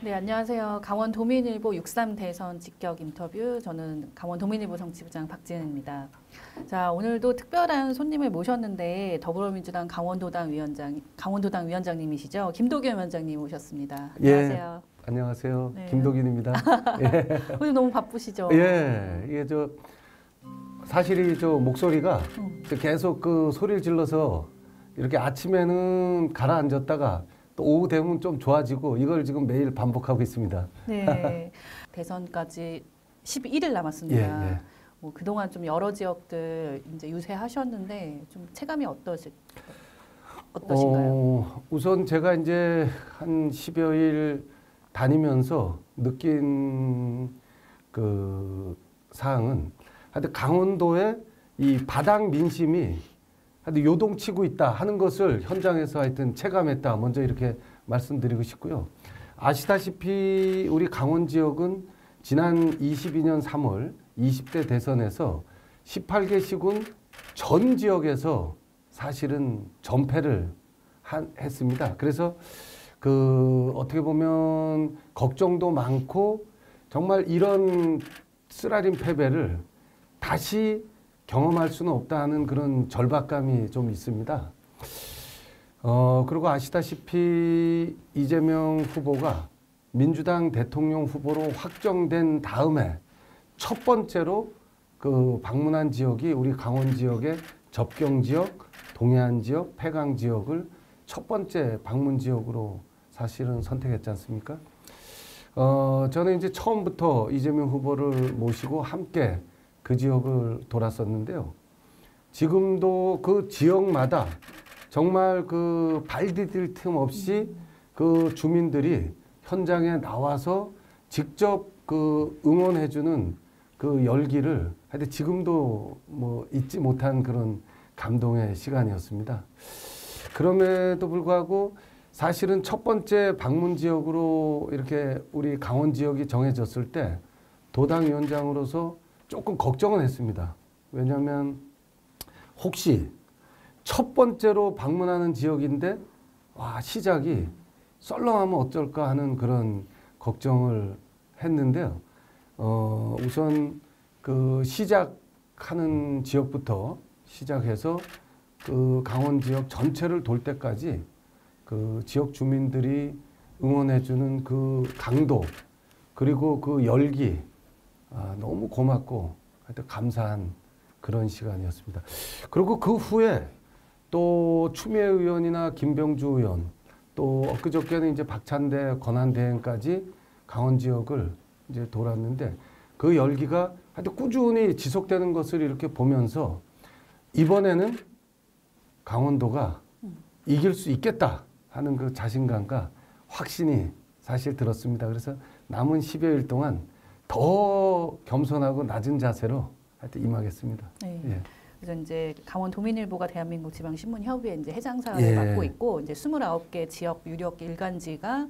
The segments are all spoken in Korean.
네, 안녕하세요. 강원도민일보 6.3 대선 직격 인터뷰. 저는 강원도민일보 정치부장 박지은입니다. 자, 오늘도 특별한 손님을 모셨는데 더불어민주당 강원도당 위원장님이시죠? 김도겸 위원장님 오셨습니다. 안녕하세요. 예, 안녕하세요. 네. 김도균입니다. 예. 오늘 너무 바쁘시죠? 예, 이게 사실이 목소리가 계속 그 소리를 질러서 이렇게 아침에는 가라앉았다가 또 오후 되면 좀 좋아지고 이걸 지금 매일 반복하고 있습니다. 네. 대선까지 11일 남았습니다. 예, 예. 뭐 그동안 좀 여러 지역들 이제 유세하셨는데 좀 체감이 어떠신가요? 우선 제가 이제 한 10여일 다니면서 느낀 그 사항은 하여튼 강원도의 이 바닥 민심이 하여튼 요동치고 있다 하는 것을 현장에서 하여튼 체감했다. 먼저 이렇게 말씀드리고 싶고요. 아시다시피 우리 강원 지역은 지난 22년 3월 20대 대선에서 18개 시군 전 지역에서 사실은 전패를 했습니다. 그래서 어떻게 보면 걱정도 많고 정말 이런 쓰라린 패배를 다시 경험할 수는 없다 하는 그런 절박감이 좀 있습니다. 그리고 아시다시피 이재명 후보가 민주당 대통령 후보로 확정된 다음에 첫 번째로 방문한 지역이 우리 강원 지역의 접경 지역, 동해안 지역, 폐강 지역을 첫 번째 방문 지역으로 사실은 선택했지 않습니까? 저는 이제 처음부터 이재명 후보를 모시고 함께 그 지역을 돌았었는데요. 지금도 그 지역마다 정말 발 디딜 틈 없이 그 주민들이 현장에 나와서 직접 응원해주는 그 열기를 하여튼 지금도 잊지 못한 그런 감동의 시간이었습니다. 그럼에도 불구하고 사실은 첫 번째 방문 지역으로 이렇게 우리 강원 지역이 정해졌을 때 도당위원장으로서 조금 걱정은 했습니다. 왜냐하면 혹시 첫 번째로 방문하는 지역인데 시작이 썰렁하면 어쩔까 하는 그런 걱정을 했는데요. 우선 시작하는 지역부터 시작해서 강원 지역 전체를 돌 때까지 지역 주민들이 응원해주는 강도 그리고 열기 너무 고맙고 하여튼 감사한 그런 시간이었습니다. 그리고 그 후에 또 추미애 의원이나 김병주 의원 또 엊그저께는 이제 박찬대 권한대행까지 강원 지역을 이제 돌았는데 그 열기가 하여튼 꾸준히 지속되는 것을 이렇게 보면서 이번에는 강원도가 이길 수 있겠다 하는 그 자신감과 확신이 사실 들었습니다. 그래서 남은 10여일 동안 더 겸손하고 낮은 자세로 하여튼 임하겠습니다. 네. 예. 그래서 이제 강원도민일보가 대한민국 지방신문협의회 이제 회장사를 예. 맡고 있고 이제 29개 지역 유력 일간지가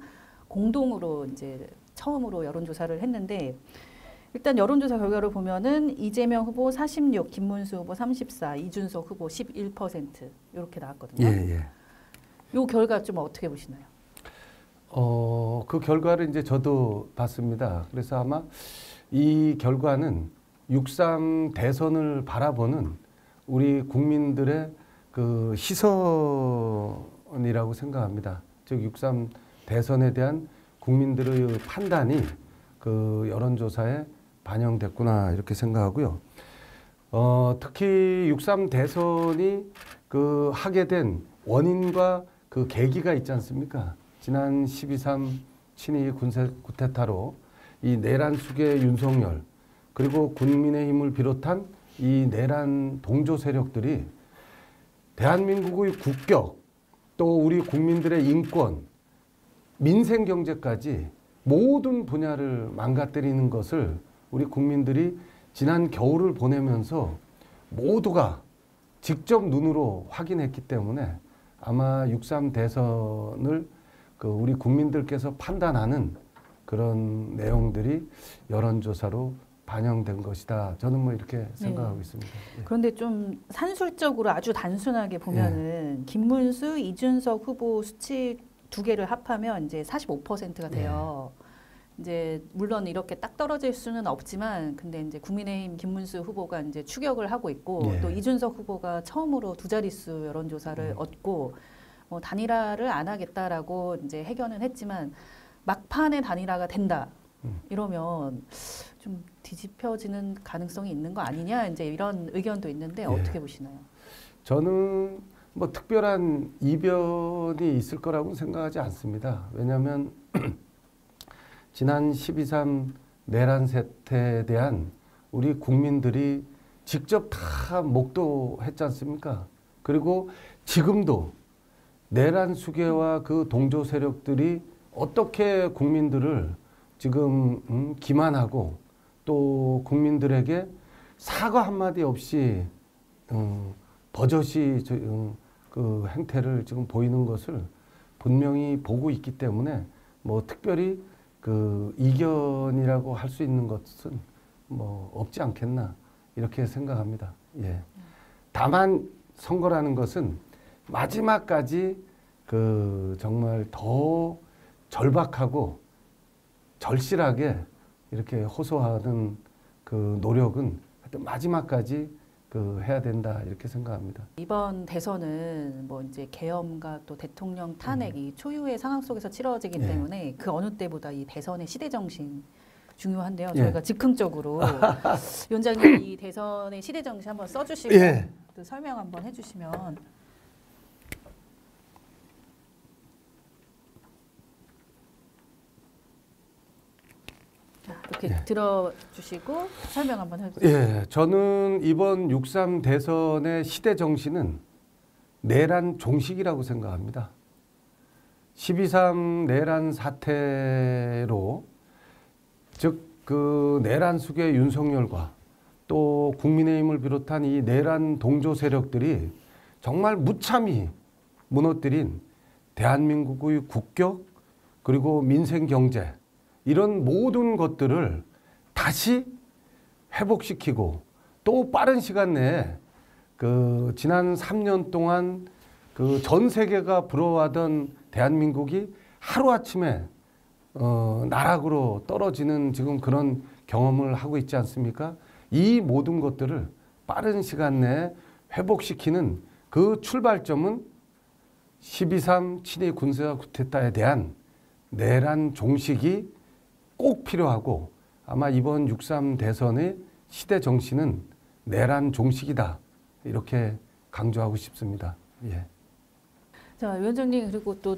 공동으로 이제 처음으로 여론조사를 했는데 일단 여론조사 결과를 보면은 이재명 후보 46, 김문수 후보 34, 이준석 후보 11% 이렇게 나왔거든요. 예. 이 결과 좀 어떻게 보시나요? 그 결과를 이제 저도 봤습니다. 그래서 아마 이 결과는 6.3 대선을 바라보는 우리 국민들의 그 시선이라고 생각합니다. 즉 6.3 대선에 대한 국민들의 판단이 그 여론조사에 반영됐구나 이렇게 생각하고요. 특히 6.3 대선이 하게 된 원인과 그 계기가 있지 않습니까? 지난 12.3 친위 쿠데타로 이 내란 수계 윤석열 그리고 국민의힘을 비롯한 이 내란 동조 세력들이 대한민국의 국격 또 우리 국민들의 인권, 민생 경제까지 모든 분야를 망가뜨리는 것을 우리 국민들이 지난 겨울을 보내면서 모두가 직접 눈으로 확인했기 때문에 아마 6.3 대선을 우리 국민들께서 판단하는 그런 내용들이 여론조사로 반영된 것이다. 저는 이렇게 생각하고 있습니다. 예. 그런데 좀 산술적으로 아주 단순하게 보면은 김문수, 이준석 후보 수치 두 개를 합하면 이제 45%가 돼요. 이제 물론 이렇게 딱 떨어질 수는 없지만 근데 이제 국민의힘 김문수 후보가 이제 추격을 하고 있고 예. 또 이준석 후보가 처음으로 2자릿수 여론조사를 얻고 뭐 단일화를 안 하겠다라고 이제 해견은 했지만 막판에 단일화가 된다 이러면 좀 뒤집혀지는 가능성이 있는 거 아니냐 이제 이런 의견도 있는데 예. 어떻게 보시나요? 저는 뭐 특별한 이변이 있을 거라고 생각하지 않습니다. 왜냐하면 지난 12.3 내란 사태에 대한 우리 국민들이 직접 다 목도했지 않습니까? 그리고 지금도 내란 수괴와 그 동조 세력들이 어떻게 국민들을 지금 기만하고 또 국민들에게 사과 한마디 없이 버젓이 그 행태를 지금 보이는 것을 분명히 보고 있기 때문에 뭐 특별히 그 이견이라고 할 수 있는 것은 뭐 없지 않겠나 이렇게 생각합니다. 예. 다만 선거라는 것은 마지막까지 그 정말 더 절박하고 절실하게 이렇게 호소하는 그 노력은 하여튼 마지막까지 그 해야 된다 이렇게 생각합니다. 이번 대선은 뭐 이제 계엄과 또 대통령 탄핵이 초유의 상황 속에서 치러지기 예. 때문에 그 어느 때보다 이 대선의 시대 정신 중요한데요. 예. 저희가 즉흥적으로 위원장님 이 대선의 시대 정신 한번 써주시고 예. 또 설명 한번 해주시면. 자, 이렇게 예. 들어주시고 설명 한번 해주세요. 예, 저는 이번 6.3 대선의 시대 정신은 내란 종식이라고 생각합니다. 12.3 내란 사태로 즉 그 내란 수괴 윤석열과 또 국민의힘을 비롯한 이 내란 동조 세력들이 정말 무참히 무너뜨린 대한민국의 국격 그리고 민생 경제 이런 모든 것들을 다시 회복시키고 또 빠른 시간 내에 그 지난 3년 동안 그 전 세계가 부러워하던 대한민국이 하루아침에 나락으로 떨어지는 지금 그런 경험을 하고 있지 않습니까? 이 모든 것들을 빠른 시간 내에 회복시키는 그 출발점은 12.3 친위 군사 쿠데타에 대한 내란 종식이 꼭 필요하고 아마 이번 6.3 대선의 시대 정신은 내란 종식이다 이렇게 강조하고 싶습니다. 예. 자, 위원장님 그리고 또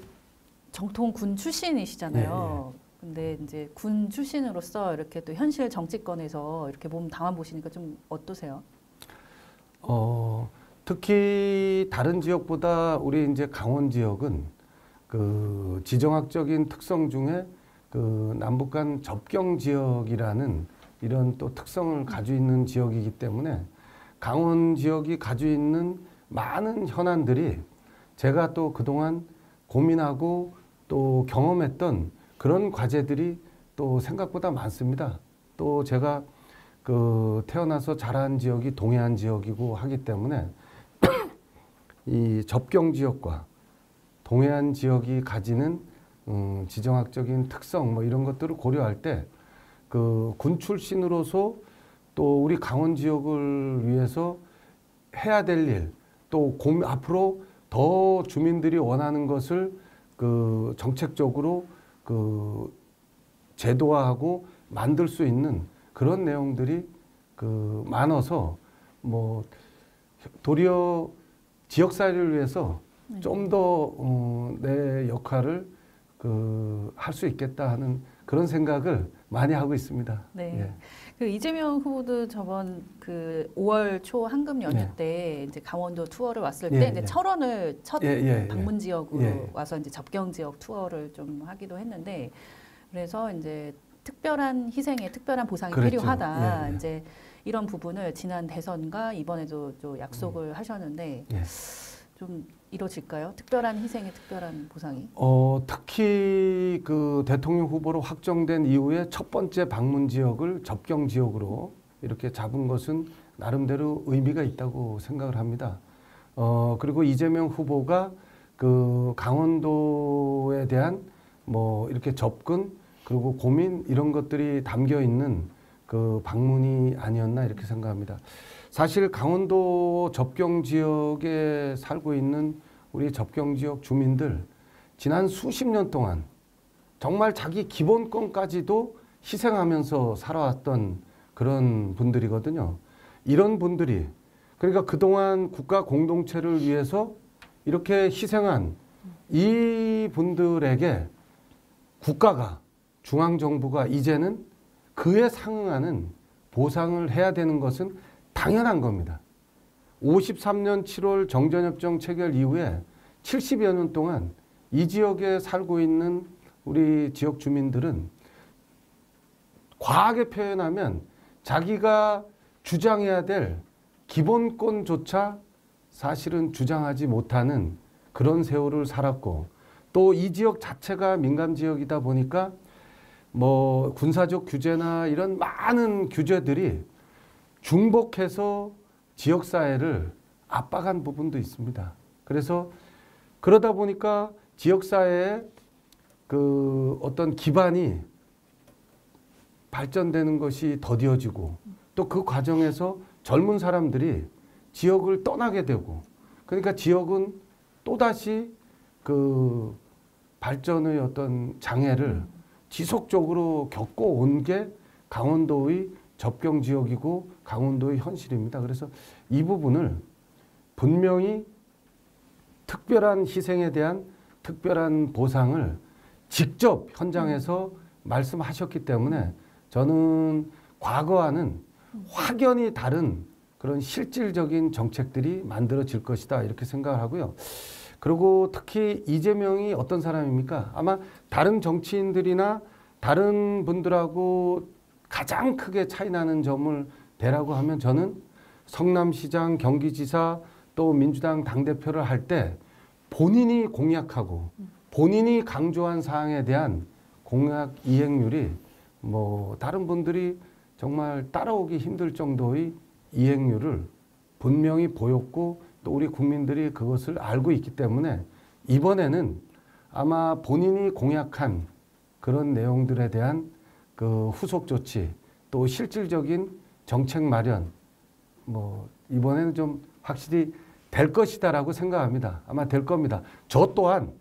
정통 군 출신이시잖아요. 근데 이제 군 출신으로서 이렇게 또 현실 정치권에서 이렇게 몸 담아 보시니까 좀 어떠세요? 특히 다른 지역보다 우리 이제 강원 지역은 그 지정학적인 특성 중에 그 남북 간 접경 지역이라는 이런 또 특성을 가지고 있는 지역이기 때문에 강원 지역이 가지고 있는 많은 현안들이 제가 또 그동안 고민하고 또 경험했던 그런 과제들이 또 생각보다 많습니다. 또 제가 그 태어나서 자란 지역이 동해안 지역이고 하기 때문에 이 접경 지역과 동해안 지역이 가지는 지정학적인 특성 뭐 이런 것들을 고려할 때 그 군 출신으로서 또 우리 강원 지역을 위해서 해야 될 일, 또 앞으로 더 주민들이 원하는 것을 그 정책적으로 그 제도화하고 만들 수 있는 그런 내용들이 그 많아서 뭐 도리어 지역사회를 위해서 좀 더 내 역할을 그 할 수 있겠다 하는 그런 생각을 많이 하고 있습니다. 네. 예. 그 이재명 후보도 저번 그 5월 초 한금 연휴 네. 때 이제 강원도 투어를 왔을 예, 때 이제 예. 철원을 첫 방문 지역으로 예. 와서 이제 접경 지역 투어를 좀 하기도 했는데 그래서 이제 특별한 희생에 특별한 보상이 그랬죠. 필요하다. 예, 예. 이제 이런 부분을 지난 대선과 이번에도 좀 약속을 하셨는데 예. 좀 이루어질까요? 특별한 희생에 특별한 보상이? 특히 그 대통령 후보로 확정된 이후에 첫 번째 방문 지역을 접경 지역으로 이렇게 잡은 것은 나름대로 의미가 있다고 생각을 합니다. 그리고 이재명 후보가 그 강원도에 대한 뭐 이렇게 접근 그리고 고민 이런 것들이 담겨 있는 그 방문이 아니었나 이렇게 생각합니다. 사실 강원도 접경 지역에 살고 있는 우리 접경 지역 주민들 지난 수십 년 동안 정말 자기 기본권까지도 희생하면서 살아왔던 그런 분들이거든요. 이런 분들이 그러니까 그동안 국가 공동체를 위해서 이렇게 희생한 이 분들에게 국가가 중앙정부가 이제는 그에 상응하는 보상을 해야 되는 것은 당연한 겁니다. 53년 7월 정전협정 체결 이후에 70여 년 동안 이 지역에 살고 있는 우리 지역 주민들은 과하게 표현하면 자기가 주장해야 될 기본권조차 사실은 주장하지 못하는 그런 세월을 살았고 또 이 지역 자체가 민감지역이다 보니까 뭐 군사적 규제나 이런 많은 규제들이 중복해서 지역사회를 압박한 부분도 있습니다. 그래서 그러다 보니까 지역사회의 그 어떤 기반이 발전되는 것이 더디어지고 또 그 과정에서 젊은 사람들이 지역을 떠나게 되고 그러니까 지역은 또다시 그 발전의 어떤 장애를 지속적으로 겪어온 게 강원도의 접경 지역이고 강원도의 현실입니다. 그래서 이 부분을 분명히 특별한 희생에 대한 특별한 보상을 직접 현장에서 말씀하셨기 때문에 저는 과거와는 확연히 다른 그런 실질적인 정책들이 만들어질 것이다 이렇게 생각을 하고요. 그리고 특히 이재명이 어떤 사람입니까? 아마 다른 정치인들이나 다른 분들하고 가장 크게 차이 나는 점을 대라고 하면 저는 성남시장, 경기지사 또 민주당 당대표를 할 때 본인이 공약하고 본인이 강조한 사항에 대한 공약 이행률이 뭐 다른 분들이 정말 따라오기 힘들 정도의 이행률을 분명히 보였고 또 우리 국민들이 그것을 알고 있기 때문에 이번에는 아마 본인이 공약한 그런 내용들에 대한 그 후속 조치 또 실질적인 정책 마련 뭐 이번에는 좀 확실히 될 것이다라고 생각합니다. 아마 될 겁니다. 저 또한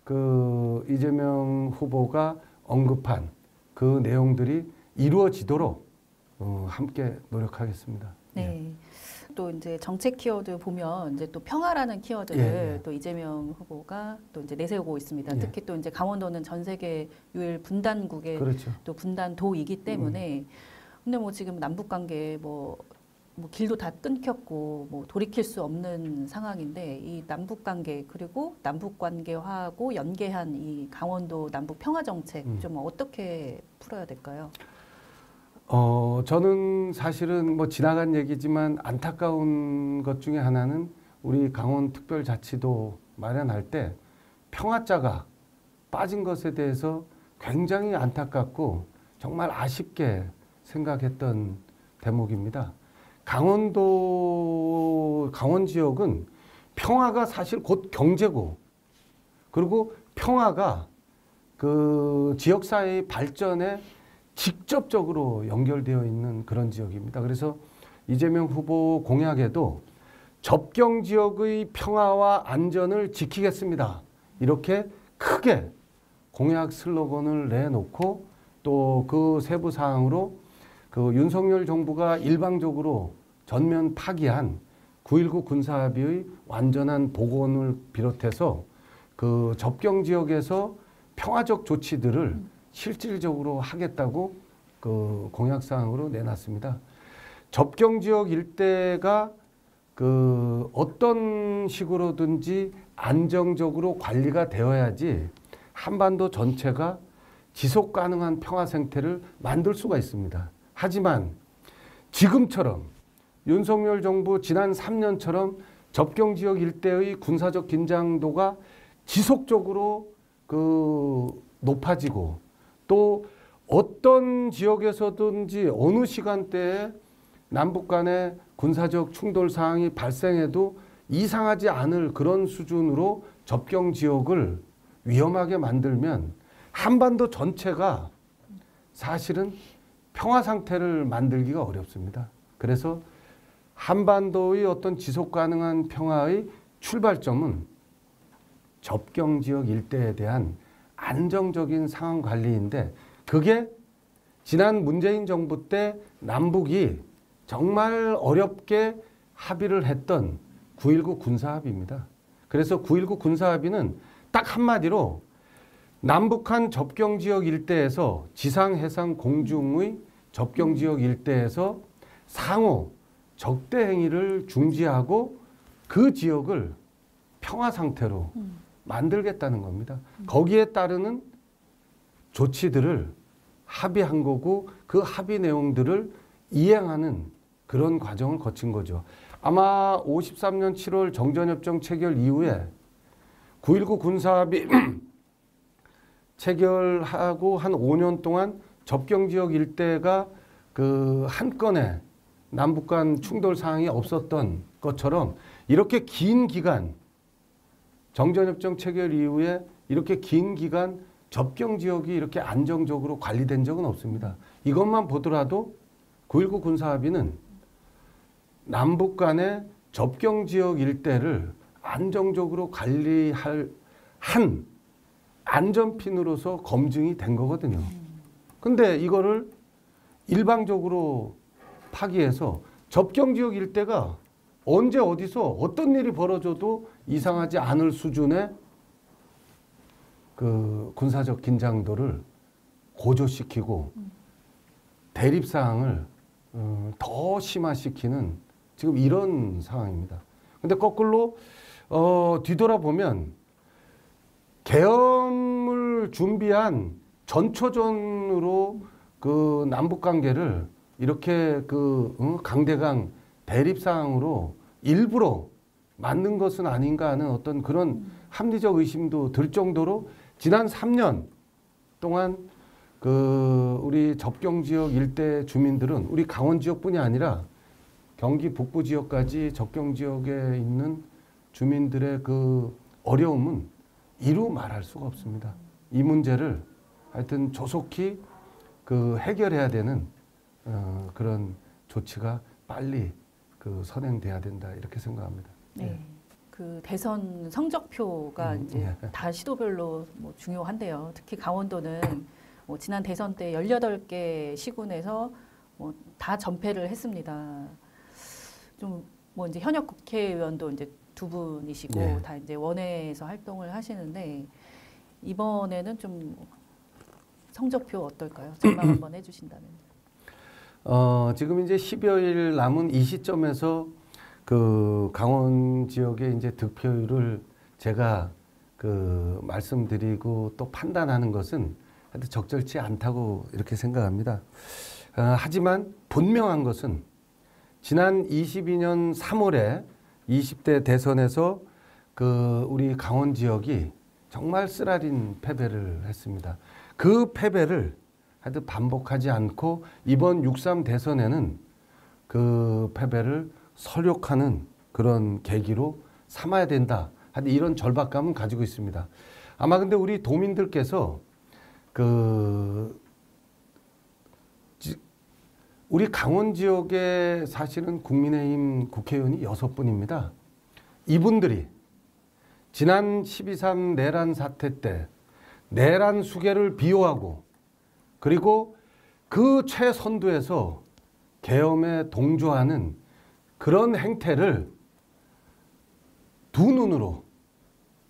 그 이재명 후보가 언급한 그 내용들이 이루어지도록 함께 노력하겠습니다. 네. 또 이제 정책 키워드 보면 이제 또 평화라는 키워드를 예. 또 이재명 후보가 또 이제 내세우고 있습니다. 예. 특히 또 이제 강원도는 전 세계 유일 분단국의 그렇죠. 또 분단도이기 때문에 근데 뭐 지금 남북 관계 뭐 길도 다 끊겼고 뭐 돌이킬 수 없는 상황인데 이 남북 관계 그리고 남북 관계화하고 연계한 이 강원도 남북 평화 정책 좀 어떻게 풀어야 될까요? 저는 사실은 뭐 지나간 얘기지만 안타까운 것 중에 하나는 우리 강원특별자치도 마련할 때 평화자가 빠진 것에 대해서 굉장히 안타깝고 정말 아쉽게 생각했던 대목입니다. 강원 지역은 평화가 사실 곧 경제고 그리고 평화가 그 지역사회의 발전에 직접적으로 연결되어 있는 그런 지역입니다. 그래서 이재명 후보 공약에도 접경 지역의 평화와 안전을 지키겠습니다. 이렇게 크게 공약 슬로건을 내놓고 또 그 세부 사항으로 그 윤석열 정부가 일방적으로 전면 파기한 9.19 군사합의의 완전한 복원을 비롯해서 그 접경 지역에서 평화적 조치들을 실질적으로 하겠다고 그 공약사항으로 내놨습니다. 접경 지역 일대가 그 어떤 식으로든지 안정적으로 관리가 되어야지 한반도 전체가 지속 가능한 평화 생태를 만들 수가 있습니다. 하지만 지금처럼 윤석열 정부 지난 3년처럼 접경 지역 일대의 군사적 긴장도가 지속적으로 그 높아지고 또 어떤 지역에서든지 어느 시간대에 남북 간의 군사적 충돌 사항이 발생해도 이상하지 않을 그런 수준으로 접경 지역을 위험하게 만들면 한반도 전체가 사실은 평화 상태를 만들기가 어렵습니다. 그래서 한반도의 어떤 지속 가능한 평화의 출발점은 접경 지역 일대에 대한 안정적인 상황 관리인데, 그게 지난 문재인 정부 때 남북이 정말 어렵게 합의를 했던 9.19 군사합의입니다. 그래서 9.19 군사합의는 딱 한마디로 남북한 접경지역 일대에서 지상, 해상, 공중의 접경지역 일대에서 상호 적대 행위를 중지하고 그 지역을 평화 상태로 만들겠다는 겁니다. 거기에 따르는 조치들을 합의한 거고, 그 합의 내용들을 이행하는 그런 과정을 거친 거죠. 아마 53년 7월 정전협정 체결 이후에 9.19 군사합의 체결하고 한 5년 동안 접경지역 일대가 그 한 건의 남북 간 충돌 사항이 없었던 것처럼, 이렇게 긴 기간, 정전협정 체결 이후에 이렇게 긴 기간 접경지역이 이렇게 안정적으로 관리된 적은 없습니다. 이것만 보더라도 9.19 군사합의는 남북 간의 접경지역 일대를 안정적으로 관리할 한 안전핀으로서 검증이 된 거거든요. 근데 이거를 일방적으로 파기해서 접경지역 일대가 언제 어디서 어떤 일이 벌어져도 이상하지 않을 수준의 그 군사적 긴장도를 고조시키고 대립사항을 더 심화시키는 지금 이런 상황입니다. 근데 거꾸로 뒤돌아보면 계엄을 준비한 전초전으로 그 남북 관계를 이렇게 그 강대강 대립사항으로 일부러 만든 것은 아닌가 하는 어떤 그런 합리적 의심도 들 정도로 지난 3년 동안 그 우리 접경 지역 일대 주민들은 우리 강원 지역뿐이 아니라 경기 북부 지역까지 접경 지역에 있는 주민들의 그 어려움은 이루 말할 수가 없습니다. 이 문제를 하여튼 조속히 그 해결해야 되는 그런 조치가 빨리 그 선행돼야 된다, 이렇게 생각합니다. 네. 그 대선 성적표가 이제 다 시도별로 뭐 중요한데요. 특히 강원도는 뭐 지난 대선 때 18개 시군에서 뭐 다 전패를 했습니다. 좀 뭐 이제 현역 국회의원도 이제 2분이시고 다 이제 원외에서 활동을 하시는데, 이번에는 좀 성적표 어떨까요? 전망 한번 해주신다면. 지금 이제 10여일 남은 이 시점에서 그 강원 지역의 이제 득표율을 제가 그 말씀드리고 또 판단하는 것은 하여튼 적절치 않다고 이렇게 생각합니다. 하지만 분명한 것은 지난 22년 3월에 20대 대선에서 그 우리 강원 지역이 정말 쓰라린 패배를 했습니다. 그 패배를 하여튼 반복하지 않고 이번 6.3 대선에는 그 패배를 설욕하는 그런 계기로 삼아야 된다, 하여튼 이런 절박감은 가지고 있습니다. 아마 근데 우리 도민들께서 우리 강원 지역에 사실은 국민의힘 국회의원이 6분입니다. 이분들이 지난 12.3 내란 사태 때 내란 수괴를 비호하고, 그리고 그 최선두에서 계엄에 동조하는 그런 행태를 두 눈으로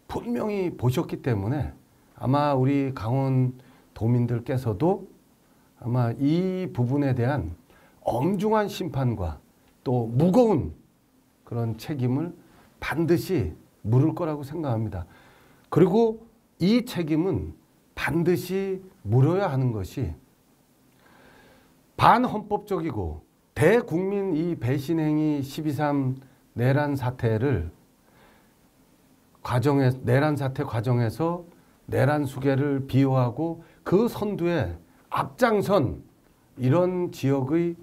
분명히 보셨기 때문에 아마 우리 강원 도민들께서도 아마 이 부분에 대한 엄중한 심판과 또 무거운 그런 책임을 반드시 물을 거라고 생각합니다. 그리고 이 책임은 반드시 물어야 하는 것이 반헌법적이고 대국민 이 배신행위 12.3 내란 사태를 내란 사태 과정에서 내란 수괴를 비호하고 그 선두에 앞장선 이런 지역의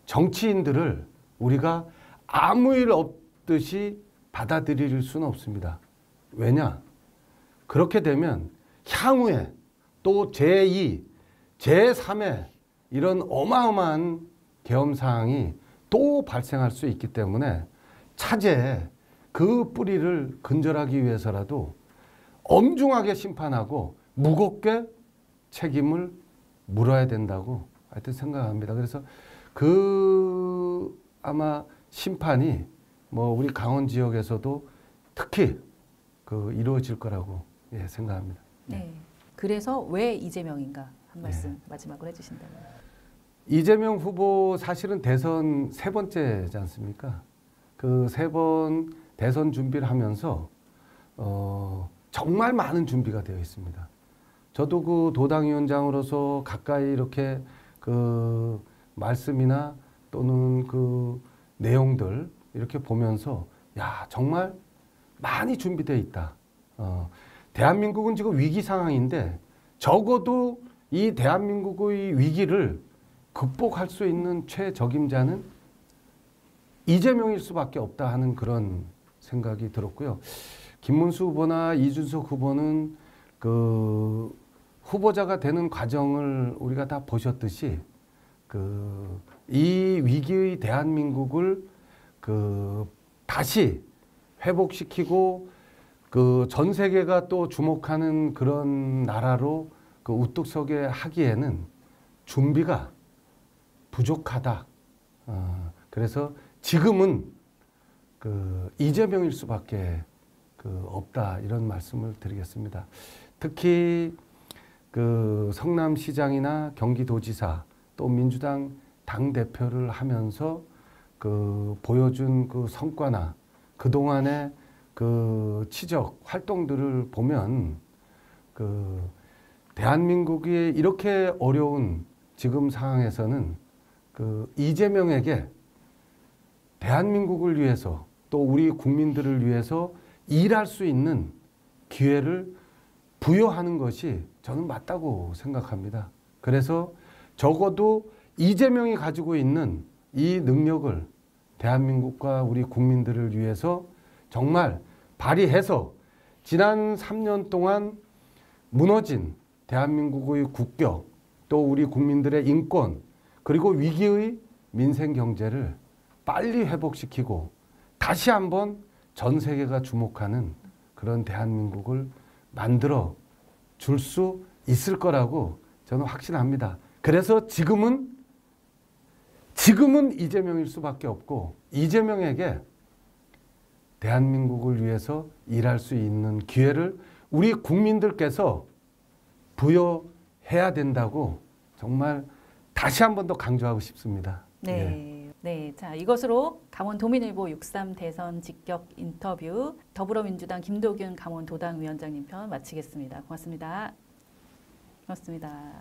정치인들을 우리가 아무 일 없듯이 받아들일 수는 없습니다. 왜냐? 그렇게 되면 향후에 또 제2, 제3의 이런 어마어마한 계엄 사항이 또 발생할 수 있기 때문에 차제에 그 뿌리를 근절하기 위해서라도 엄중하게 심판하고 무겁게 책임을 물어야 된다고 하여튼 생각합니다. 그래서 그 아마 심판이 뭐 우리 강원 지역에서도 특히 그 이루어질 거라고 생각합니다. 네. 그래서 왜 이재명인가 한 말씀 마지막으로 해주신다면. 이재명 후보 사실은 대선 세 번째지 않습니까? 그 세 번 대선 준비를 하면서 정말 많은 준비가 되어 있습니다. 저도 그 도당위원장으로서 가까이 이렇게 그 말씀이나 또는 그 내용들 이렇게 보면서 야 정말 많이 준비되어 있다. 대한민국은 지금 위기 상황인데 적어도 이 대한민국의 위기를 극복할 수 있는 최적임자는 이재명일 수밖에 없다 하는 그런 생각이 들었고요. 김문수 후보나 이준석 후보는 그 후보자가 되는 과정을 우리가 다 보셨듯이 이 위기의 대한민국을 다시 회복시키고 전 세계가 또 주목하는 그런 나라로 우뚝 서게 하기에는 준비가 부족하다. 그래서 지금은 이재명일 수밖에 없다 이런 말씀을 드리겠습니다. 특히 성남시장이나 경기도지사 또 민주당 당대표를 하면서 보여준 성과나 그동안의 치적 활동들을 보면 대한민국이 이렇게 어려운 지금 상황에서는 이재명에게 대한민국을 위해서 또 우리 국민들을 위해서 일할 수 있는 기회를 부여하는 것이 저는 맞다고 생각합니다. 그래서 적어도 이재명이 가지고 있는 이 능력을 대한민국과 우리 국민들을 위해서 정말 발휘해서 지난 3년 동안 무너진 대한민국의 국격, 또 우리 국민들의 인권, 그리고 위기의 민생 경제를 빨리 회복시키고 다시 한번 전 세계가 주목하는 그런 대한민국을 만들어 줄 수 있을 거라고 저는 확신합니다. 그래서 지금은 이재명일 수밖에 없고 이재명에게 대한민국을 위해서 일할 수 있는 기회를 우리 국민들께서 부여해야 된다고 정말 다시 한 번 더 강조하고 싶습니다. 네. 네. 자, 이것으로 강원도민일보 6.3 대선 직격 인터뷰 더불어민주당 김도균 강원도당위원장님 편 마치겠습니다. 고맙습니다. 고맙습니다.